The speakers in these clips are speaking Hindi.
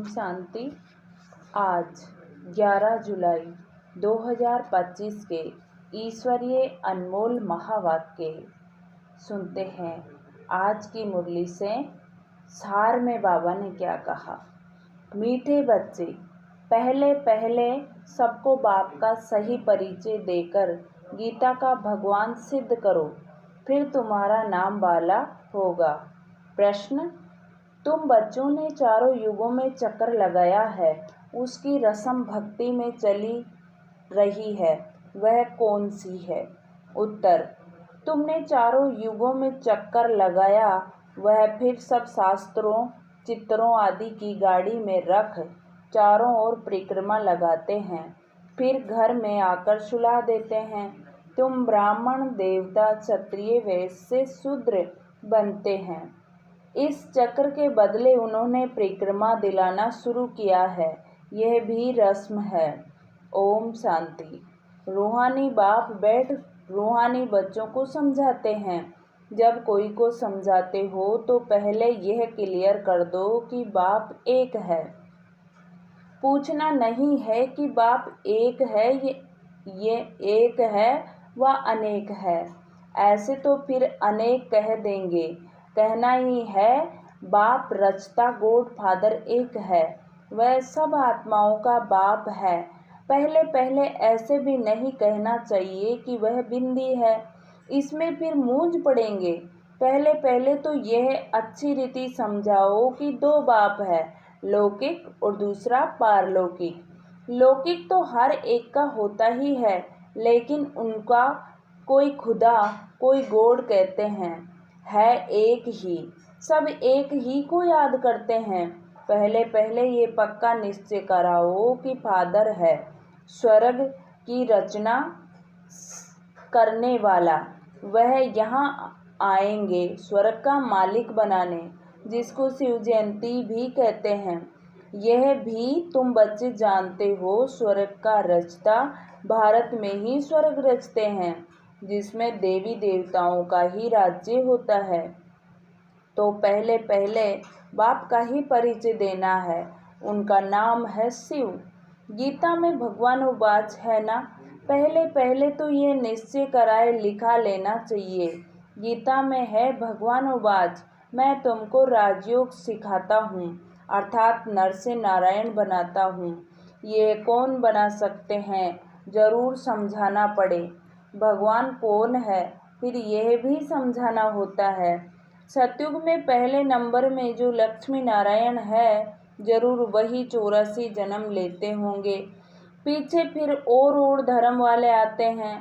ओम शांति। आज 11 जुलाई 2025 के ईश्वरीय अनमोल महावाक्य सुनते हैं। आज की मुरली से सार में बाबा ने क्या कहा। मीठे बच्चे, पहले पहले सबको बाप का सही परिचय देकर गीता का भगवान सिद्ध करो, फिर तुम्हारा नाम वाला होगा। प्रश्न, तुम बच्चों ने चारों युगों में चक्कर लगाया है, उसकी रस्म भक्ति में चली रही है, वह कौन सी है? उत्तर, तुमने चारों युगों में चक्कर लगाया, वह फिर सब शास्त्रों चित्रों आदि की गाड़ी में रख चारों ओर परिक्रमा लगाते हैं, फिर घर में आकर सुला देते हैं। तुम ब्राह्मण, देवता, क्षत्रिय, वैश्य, शूद्र बनते हैं। इस चक्र के बदले उन्होंने परिक्रमा दिलाना शुरू किया है, यह भी रस्म है। ओम शांति। रूहानी बाप बैठ रूहानी बच्चों को समझाते हैं। जब कोई को समझाते हो तो पहले यह क्लियर कर दो कि बाप एक है। पूछना नहीं है कि बाप एक है, ये एक है व अनेक है। ऐसे तो फिर अनेक कह देंगे। कहना ही है बाप रचता गॉड फादर एक है, वह सब आत्माओं का बाप है। पहले पहले ऐसे भी नहीं कहना चाहिए कि वह बिंदी है, इसमें फिर मूंझ पड़ेंगे। पहले पहले तो यह अच्छी रीति समझाओ कि दो बाप है, लौकिक और दूसरा पारलौकिक। लौकिक तो हर एक का होता ही है, लेकिन उनका कोई खुदा कोई गॉड कहते हैं, है एक ही, सब एक ही को याद करते हैं। पहले पहले ये पक्का निश्चय कराओ कि फादर है, स्वर्ग की रचना करने वाला, वह यहाँ आएंगे स्वर्ग का मालिक बनाने, जिसको शिव जयंती भी कहते हैं। यह भी तुम बच्चे जानते हो, स्वर्ग का रचता भारत में ही स्वर्ग रचते हैं, जिसमें देवी देवताओं का ही राज्य होता है। तो पहले पहले बाप का ही परिचय देना है, उनका नाम है शिव। गीता में भगवान उवाच है ना, पहले पहले तो ये निश्चय कराए लिखा लेना चाहिए। गीता में है भगवान उवाच, मैं तुमको राजयोग सिखाता हूँ, अर्थात नर से नारायण बनाता हूँ। ये कौन बना सकते हैं, जरूर समझाना पड़े। भगवान कौन है, फिर यह भी समझाना होता है। सतयुग में पहले नंबर में जो लक्ष्मी नारायण है, जरूर वही 84 जन्म लेते होंगे। पीछे फिर और धर्म वाले आते हैं,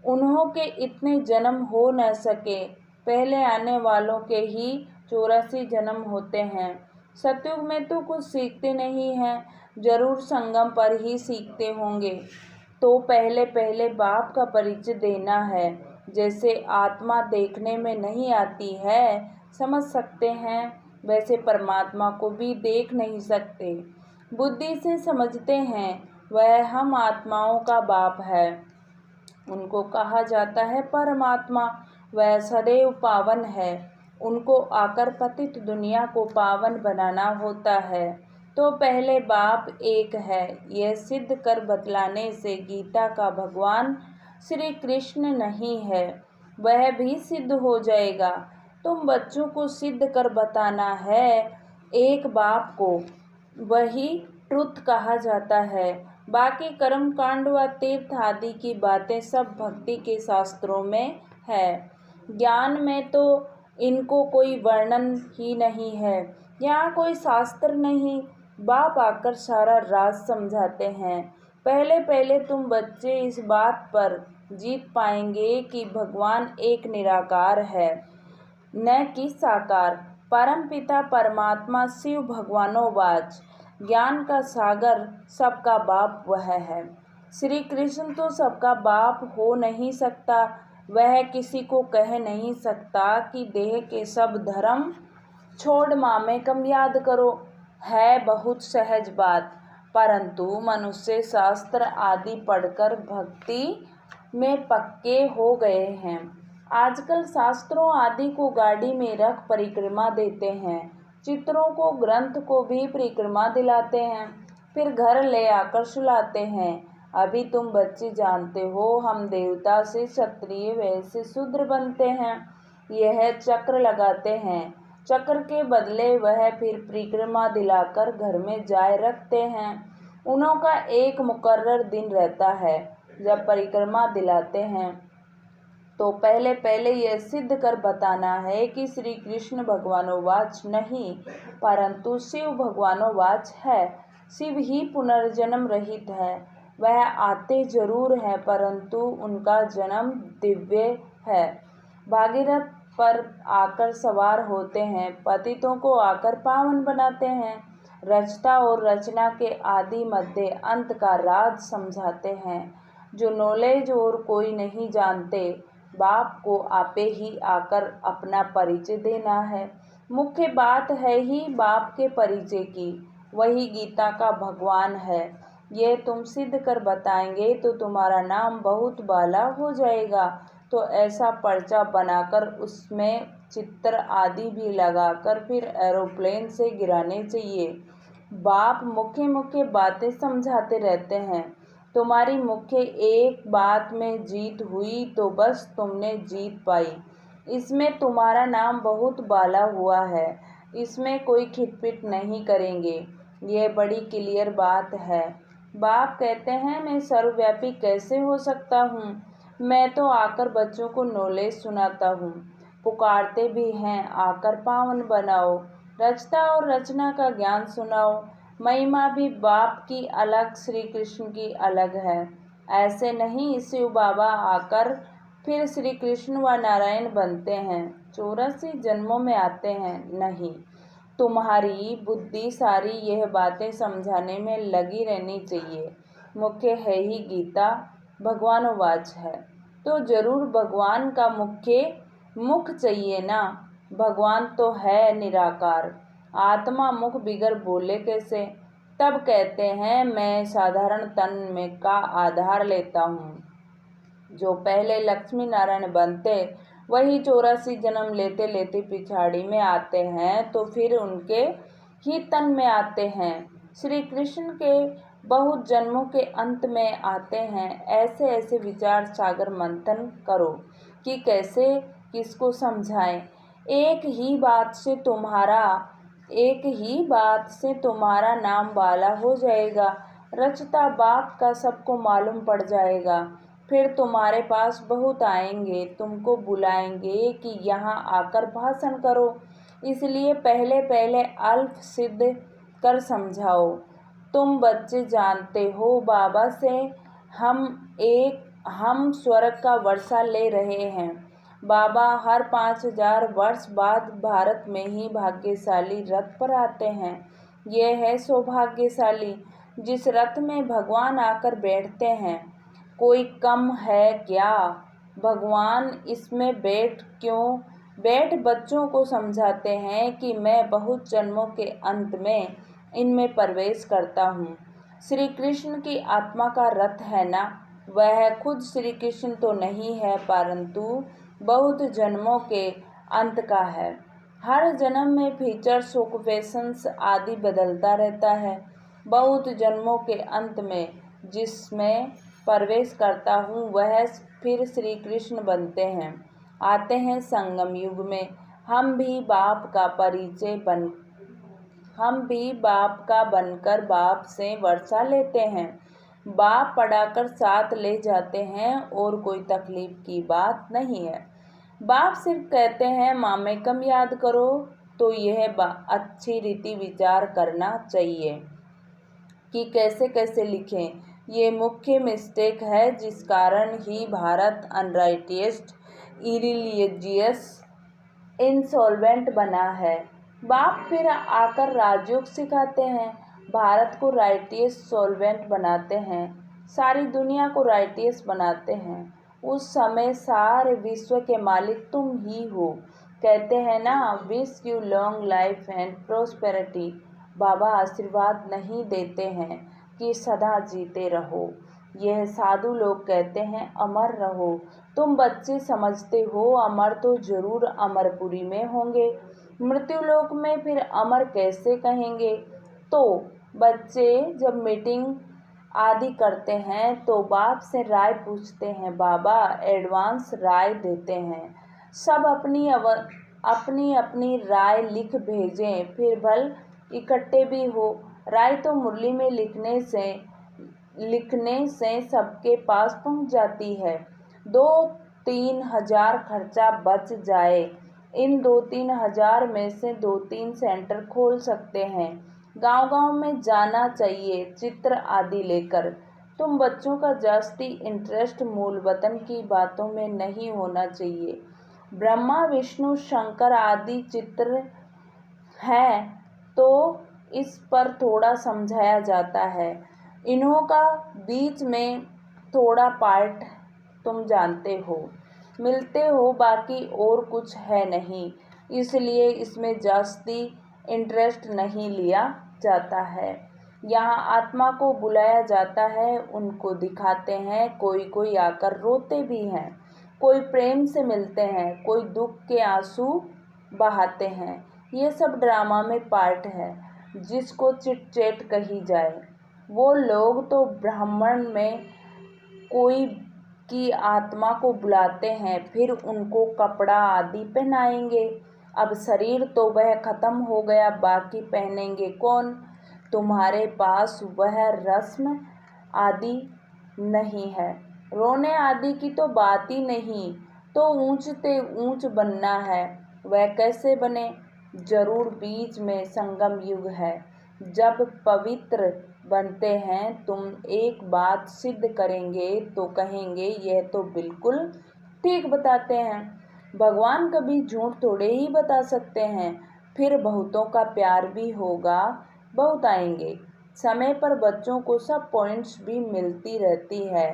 उन्हों के इतने जन्म हो न सके, पहले आने वालों के ही 84 जन्म होते हैं। सतयुग में तो कुछ सीखते नहीं हैं, जरूर संगम पर ही सीखते होंगे। तो पहले पहले बाप का परिचय देना है। जैसे आत्मा देखने में नहीं आती है, समझ सकते हैं, वैसे परमात्मा को भी देख नहीं सकते, बुद्धि से समझते हैं। वह हम आत्माओं का बाप है, उनको कहा जाता है परमात्मा। वह सदैव पावन है, उनको आकर पतित दुनिया को पावन बनाना होता है। तो पहले बाप एक है, यह सिद्ध कर बतलाने से गीता का भगवान श्री कृष्ण नहीं है, वह भी सिद्ध हो जाएगा। तुम बच्चों को सिद्ध कर बताना है एक बाप को, वही ट्रुथ कहा जाता है। बाकी कर्म कांड व तीर्थ आदि की बातें सब भक्ति के शास्त्रों में है, ज्ञान में तो इनको कोई वर्णन ही नहीं है। यहाँ कोई शास्त्र नहीं, बाप आकर सारा राज समझाते हैं। पहले पहले तुम बच्चे इस बात पर जीत पाएंगे कि भगवान एक निराकार है, न कि साकार। परम पिता परमात्मा शिव भगवानोवाच, ज्ञान का सागर सबका बाप वह है। श्री कृष्ण तो सबका बाप हो नहीं सकता, वह किसी को कह नहीं सकता कि देह के सब धर्म छोड़ मामेकम याद करो। है बहुत सहज बात, परंतु मनुष्य शास्त्र आदि पढ़कर भक्ति में पक्के हो गए हैं। आजकल शास्त्रों आदि को गाड़ी में रख परिक्रमा देते हैं, चित्रों को ग्रंथ को भी परिक्रमा दिलाते हैं, फिर घर ले आकर सुलाते हैं। अभी तुम बच्चे जानते हो, हम देवता से क्षत्रिय वैश्य शूद्र बनते हैं। यह चक्र लगाते हैं, चक्र के बदले वह फिर परिक्रमा दिलाकर घर में जाए रखते हैं। उन्हों का एक मुकर्रर दिन रहता है जब परिक्रमा दिलाते हैं, तो पहले पहले यह सिद्ध कर बताना है कि श्री कृष्ण भगवानोवाच नहीं, परंतु शिव भगवानोवाच है। शिव ही पुनर्जन्म रहित है। वह आते जरूर हैं, परंतु उनका जन्म दिव्य है। भागीरथ पर आकर सवार होते हैं, पतितों को आकर पावन बनाते हैं। रचता और रचना के आदि मध्य अंत का राज समझाते हैं। जो नॉलेज और कोई नहीं जानते, बाप को आपे ही आकर अपना परिचय देना है। मुख्य बात है ही बाप के परिचय की, वही गीता का भगवान है। ये तुम सिद्ध कर बताएंगे तो तुम्हारा नाम बहुत बाला हो जाएगा। तो ऐसा पर्चा बनाकर उसमें चित्र आदि भी लगाकर फिर एरोप्लेन से गिराने चाहिए। बाप मुख्य मुख्य बातें समझाते रहते हैं। तुम्हारी मुख्य एक बात में जीत हुई तो बस तुमने जीत पाई। इसमें तुम्हारा नाम बहुत बाला हुआ है, इसमें कोई खिटपिट नहीं करेंगे। ये बड़ी क्लियर बात है। बाप कहते हैं, मैं सर्वव्यापी कैसे हो सकता हूँ? मैं तो आकर बच्चों को नॉलेज सुनाता हूँ। पुकारते भी हैं, आकर पावन बनाओ, रचता और रचना का ज्ञान सुनाओ। महिमा भी बाप की अलग, श्री कृष्ण की अलग है। ऐसे नहीं शिव बाबा आकर फिर श्री कृष्ण व नारायण बनते हैं, 84 जन्मों में आते हैं। नहीं, तुम्हारी बुद्धि सारी यह बातें समझाने में लगी रहनी चाहिए। मुख्य है ही गीता भगवानोवाच है, तो जरूर भगवान का मुख चाहिए ना। भगवान तो है निराकार, आत्मा मुख बिगर बोले कैसे? तब कहते हैं, मैं साधारण तन में का आधार लेता हूँ। जो पहले लक्ष्मी नारायण बनते, वही 84 जन्म लेते लेते पिछाड़ी में आते हैं, तो फिर उनके ही तन में आते हैं। श्री कृष्ण के बहुत जन्मों के अंत में आते हैं। ऐसे ऐसे विचार सागर मंथन करो कि कैसे किसको समझाएं। एक ही बात से तुम्हारा नाम बाला हो जाएगा। रचता बाप का सबको मालूम पड़ जाएगा। फिर तुम्हारे पास बहुत आएंगे, तुमको बुलाएंगे कि यहाँ आकर भाषण करो। इसलिए पहले पहले अल्प सिद्ध कर समझाओ। तुम बच्चे जानते हो, बाबा से हम स्वर्ग का वर्षा ले रहे हैं। बाबा हर 5000 वर्ष बाद भारत में ही भाग्यशाली रथ पर आते हैं। यह है सौभाग्यशाली जिस रथ में भगवान आकर बैठते हैं। कोई कम है क्या? भगवान इसमें बैठ बच्चों को समझाते हैं कि मैं बहुत जन्मों के अंत में इनमें प्रवेश करता हूँ। श्री कृष्ण की आत्मा का रथ है ना, वह खुद श्री कृष्ण तो नहीं है, परंतु बहुत जन्मों के अंत का है। हर जन्म में फीचर्स ऑक्यूपेशंस आदि बदलता रहता है। बहुत जन्मों के अंत में जिसमें प्रवेश करता हूँ, वह फिर श्री कृष्ण बनते हैं, आते हैं संगम युग में। हम भी बाप का बनकर बाप से वर्षा लेते हैं। बाप पढ़ाकर साथ ले जाते हैं और कोई तकलीफ की बात नहीं है। बाप सिर्फ कहते हैं मामेकम याद करो, तो यह अच्छी रीति विचार करना चाहिए कि कैसे कैसे लिखें। ये मुख्य मिस्टेक है, जिस कारण ही भारत अनराइटियस्ट, इरिलीजियस, इंसॉल्वेंट बना है। बाप फिर आकर राजयोग सिखाते हैं, भारत को राइटियस सॉल्वेंट बनाते हैं, सारी दुनिया को राइटियस बनाते हैं। उस समय सारे विश्व के मालिक तुम ही हो। कहते हैं ना, wish you long life and prosperity. बाबा आशीर्वाद नहीं देते हैं कि सदा जीते रहो। यह साधु लोग कहते हैं अमर रहो। तुम बच्चे समझते हो अमर तो जरूर अमरपुरी में होंगे। मृत्युलोक में फिर अमर कैसे कहेंगे। तो बच्चे जब मीटिंग आदि करते हैं तो बाप से राय पूछते हैं, बाबा एडवांस राय देते हैं। सब अपनी अपनी राय लिख भेजें, फिर भल इकट्ठे भी हो। राय तो मुरली में लिखने से सबके पास पहुंच जाती है। 2-3 हजार खर्चा बच जाए। इन 2-3 हजार में से 2-3 सेंटर खोल सकते हैं। गांव-गांव में जाना चाहिए चित्र आदि लेकर। तुम बच्चों का जास्ती इंटरेस्ट मूल वतन की बातों में नहीं होना चाहिए। ब्रह्मा विष्णु शंकर आदि चित्र हैं तो इस पर थोड़ा समझाया जाता है। इन्हों का बीच में थोड़ा पार्ट तुम जानते हो, मिलते हो, बाकी और कुछ है नहीं, इसलिए इसमें जास्ती इंटरेस्ट नहीं लिया जाता है। यहाँ आत्मा को बुलाया जाता है, उनको दिखाते हैं, कोई आकर रोते भी हैं, कोई प्रेम से मिलते हैं, कोई दुख के आंसू बहाते हैं। ये सब ड्रामा में पार्ट है, जिसको चिट चैट कही जाए। वो लोग तो ब्राह्मण में कोई की आत्मा को बुलाते हैं, फिर उनको कपड़ा आदि पहनाएंगे। अब शरीर तो वह खत्म हो गया, बाकी पहनेंगे कौन। तुम्हारे पास वह रस्म आदि नहीं है, रोने आदि की तो बात ही नहीं। तो ऊंच ते ऊंच बनना है, वह कैसे बने। जरूर बीच में संगम युग है, जब पवित्र बनते हैं। तुम एक बात सिद्ध करेंगे तो कहेंगे यह तो बिल्कुल ठीक बताते हैं। भगवान कभी झूठ थोड़े ही बता सकते हैं। फिर बहुतों का प्यार भी होगा, बहुत आएंगे। समय पर बच्चों को सब पॉइंट्स भी मिलती रहती है।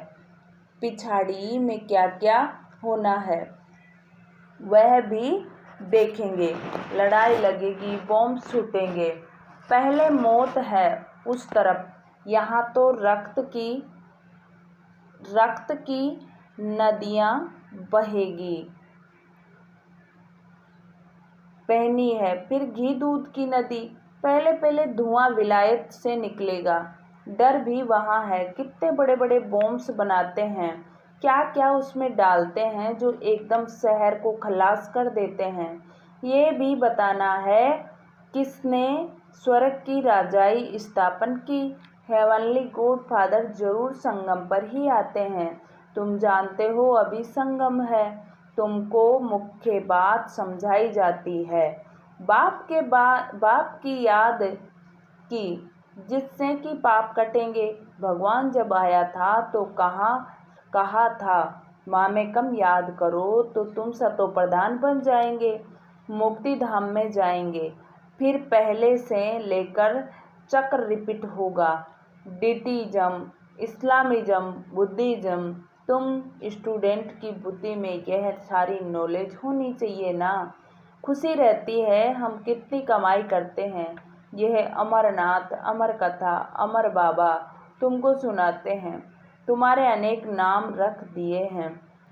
पिछाड़ी में क्या क्या होना है वह भी देखेंगे। लड़ाई लगेगी, बॉम्ब छूटेंगे। पहले मौत है उस तरफ, यहाँ तो रक्त की नदियाँ बहेगी। बहनी है फिर घी दूध की नदी। पहले पहले धुआं विलायत से निकलेगा। डर भी वहाँ है, कितने बड़े बड़े बॉम्ब्स बनाते हैं, क्या क्या उसमें डालते हैं जो एकदम शहर को खलास कर देते हैं। ये भी बताना है किसने स्वर्ग की राजाई स्थापन की। हेवनली गॉड फादर जरूर संगम पर ही आते हैं। तुम जानते हो अभी संगम है, तुमको मुख्य बात समझाई जाती है। बाप की याद की, जिससे कि पाप कटेंगे। भगवान जब आया था तो कहा था माँ में कम याद करो तो तुम सतो प्रधान बन जाएंगे, मुक्ति धाम में जाएंगे। फिर पहले से लेकर चक्र रिपीट होगा। डिटिज्म, इस्लामिज्म, बुद्धिज्म। तुम स्टूडेंट की बुद्धि में यह सारी नॉलेज होनी चाहिए ना। खुशी रहती है हम कितनी कमाई करते हैं। यह अमरनाथ, अमर कथा, अमर बाबा तुमको सुनाते हैं। तुम्हारे अनेक नाम रख दिए हैं।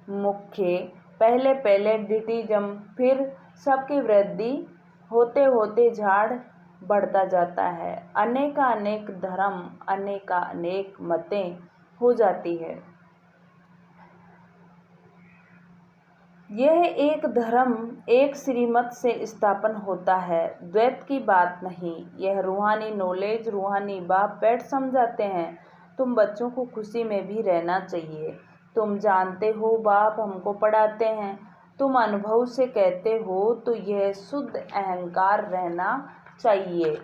मुख्य पहले पहले डिटिज्म, फिर सबकी वृद्धि होते होते झाड़ बढ़ता जाता है। अनेक धर्म, अनेक मतें हो जाती है। यह एक धर्म एक श्रीमत से स्थापन होता है, द्वैत की बात नहीं। यह रूहानी नॉलेज रूहानी बाप बैठ समझाते हैं। तुम बच्चों को खुशी में भी रहना चाहिए। तुम जानते हो बाप हमको पढ़ाते हैं, तुम अनुभव से कहते हो, तो यह शुद्ध अहंकार रहना चाहिए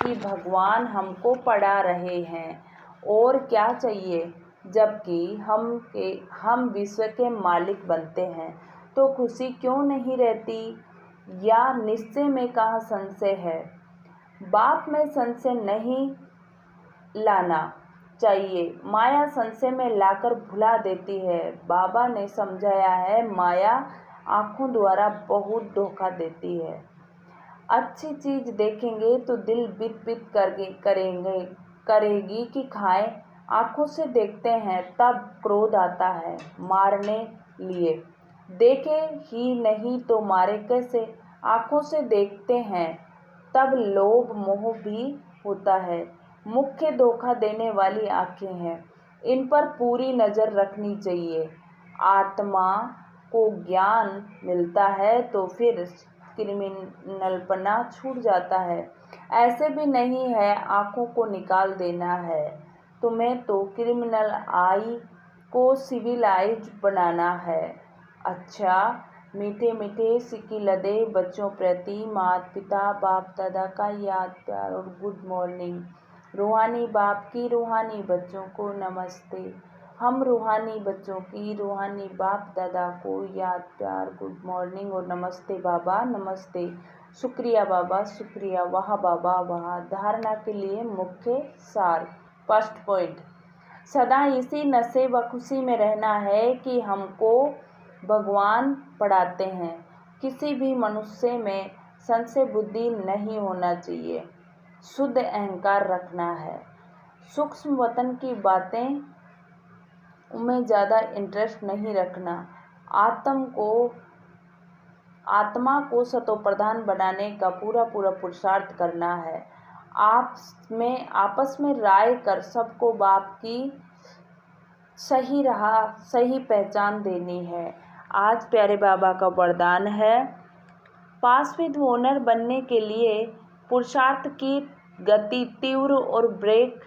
कि भगवान हमको पढ़ा रहे हैं। और क्या चाहिए। जबकि हम विश्व के मालिक बनते हैं तो खुशी क्यों नहीं रहती। या निश्चय में कहाँ संशय है। बाप में संशय नहीं लाना चाहिए, माया संशय में लाकर भुला देती है। बाबा ने समझाया है माया आँखों द्वारा बहुत धोखा देती है। अच्छी चीज देखेंगे तो दिल बित करेगी कि खाएं। आँखों से देखते हैं तब क्रोध आता है मारने लिए। देखे ही नहीं तो मारे कैसे। आँखों से देखते हैं तब लोभ मोह भी होता है। मुख्य धोखा देने वाली आँखें हैं, इन पर पूरी नज़र रखनी चाहिए। आत्मा को ज्ञान मिलता है तो फिर क्रिमिनलपना छूट जाता है। ऐसे भी नहीं है आँखों को निकाल देना है, तुम्हें तो क्रिमिनल आई को सिविलाइज बनाना है। अच्छा, मीठे मीठे सिक्की लदे बच्चों प्रति माता पिता बाप दादा का याद प्यार और गुड मॉर्निंग। रूहानी बाप की रूहानी बच्चों को नमस्ते। हम रूहानी बच्चों की रूहानी बाप दादा को याद प्यार गुड मॉर्निंग और नमस्ते बाबा नमस्ते। शुक्रिया बाबा शुक्रिया, वाह बाबा वाह। धारणा के लिए मुख्य सार। फर्स्ट पॉइंट, सदा इसी नशे व खुशी में रहना है कि हमको भगवान पढ़ाते हैं। किसी भी मनुष्य में संशय बुद्धि नहीं होना चाहिए। शुद्ध अहंकार रखना है। सूक्ष्म वतन की बातें में ज़्यादा इंटरेस्ट नहीं रखना। आत्मा को सतोप्रधान बनाने का पूरा पुरुषार्थ करना है। आपस में राय कर सबको बाप की सही राह सही पहचान देनी है। आज प्यारे बाबा का वरदान है, पास विद ओनर बनने के लिए पुरुषार्थ की गति तीव्र और ब्रेक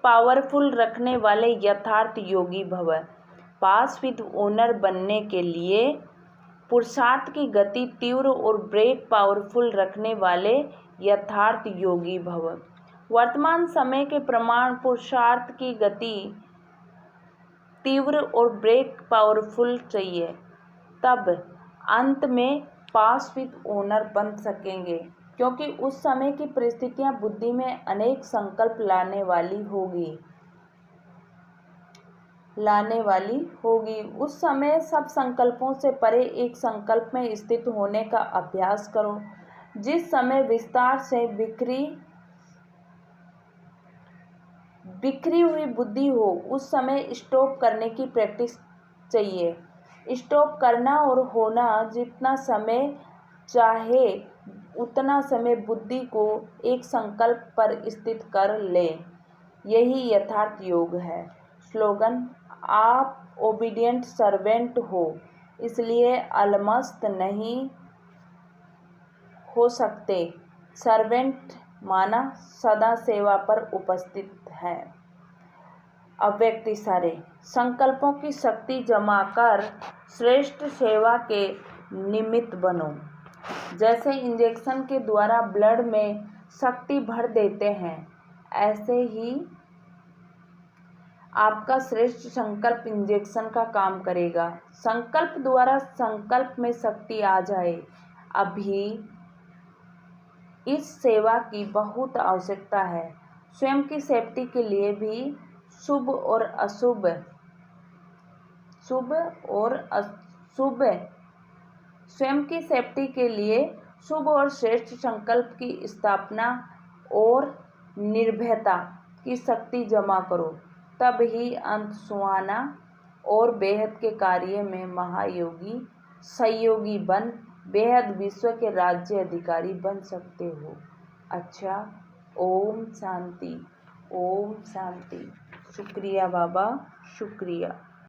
पावरफुल रखने वाले यथार्थ योगी भव। पास विद ओनर बनने के लिए पुरुषार्थ की गति तीव्र और ब्रेक पावरफुल रखने वाले यथार्थ योगी भव। वर्तमान समय के प्रमाण पुरुषार्थ की गति तीव्र और ब्रेक पावरफुल चाहिए, तब अंत में पास विद ओनर बन सकेंगे, क्योंकि उस समय की परिस्थितियां बुद्धि में अनेक संकल्प लाने वाली होगी। उस समय सब संकल्पों से परे एक संकल्प में स्थित होने का अभ्यास करो। जिस समय विस्तार से बिखरी हुई बुद्धि हो, उस समय स्टॉप करने की प्रैक्टिस चाहिए। स्टॉप करना और होना जितना समय चाहे उतना समय बुद्धि को एक संकल्प पर स्थित कर ले, यही यथार्थ योग है। स्लोगन, आप ओबीडिएंट सर्वेंट हो, इसलिए अलमस्त नहीं हो सकते। सर्वेंट माना सदा सेवा पर उपस्थित है। अव्यक्त इशारे, संकल्पों की शक्ति जमा कर श्रेष्ठ सेवा के निमित्त बनो। जैसे इंजेक्शन के द्वारा ब्लड में शक्ति भर देते हैं, ऐसे ही आपका श्रेष्ठ संकल्प इंजेक्शन का काम करेगा। संकल्प द्वारा संकल्प में शक्ति आ जाए। अभी इस सेवा की बहुत आवश्यकता है। स्वयं की सेफ्टी के लिए भी शुभ और अशुभ स्वयं की सेफ्टी के लिए शुभ और श्रेष्ठ संकल्प की स्थापना और निर्भयता की शक्ति जमा करो, तब ही अंत सुहाना और बेहद के कार्य में महायोगी सहयोगी बन बेहद विश्व के राज्य अधिकारी बन सकते हो। अच्छा, ओम शांति, ओम शांति। शुक्रिया बाबा शुक्रिया।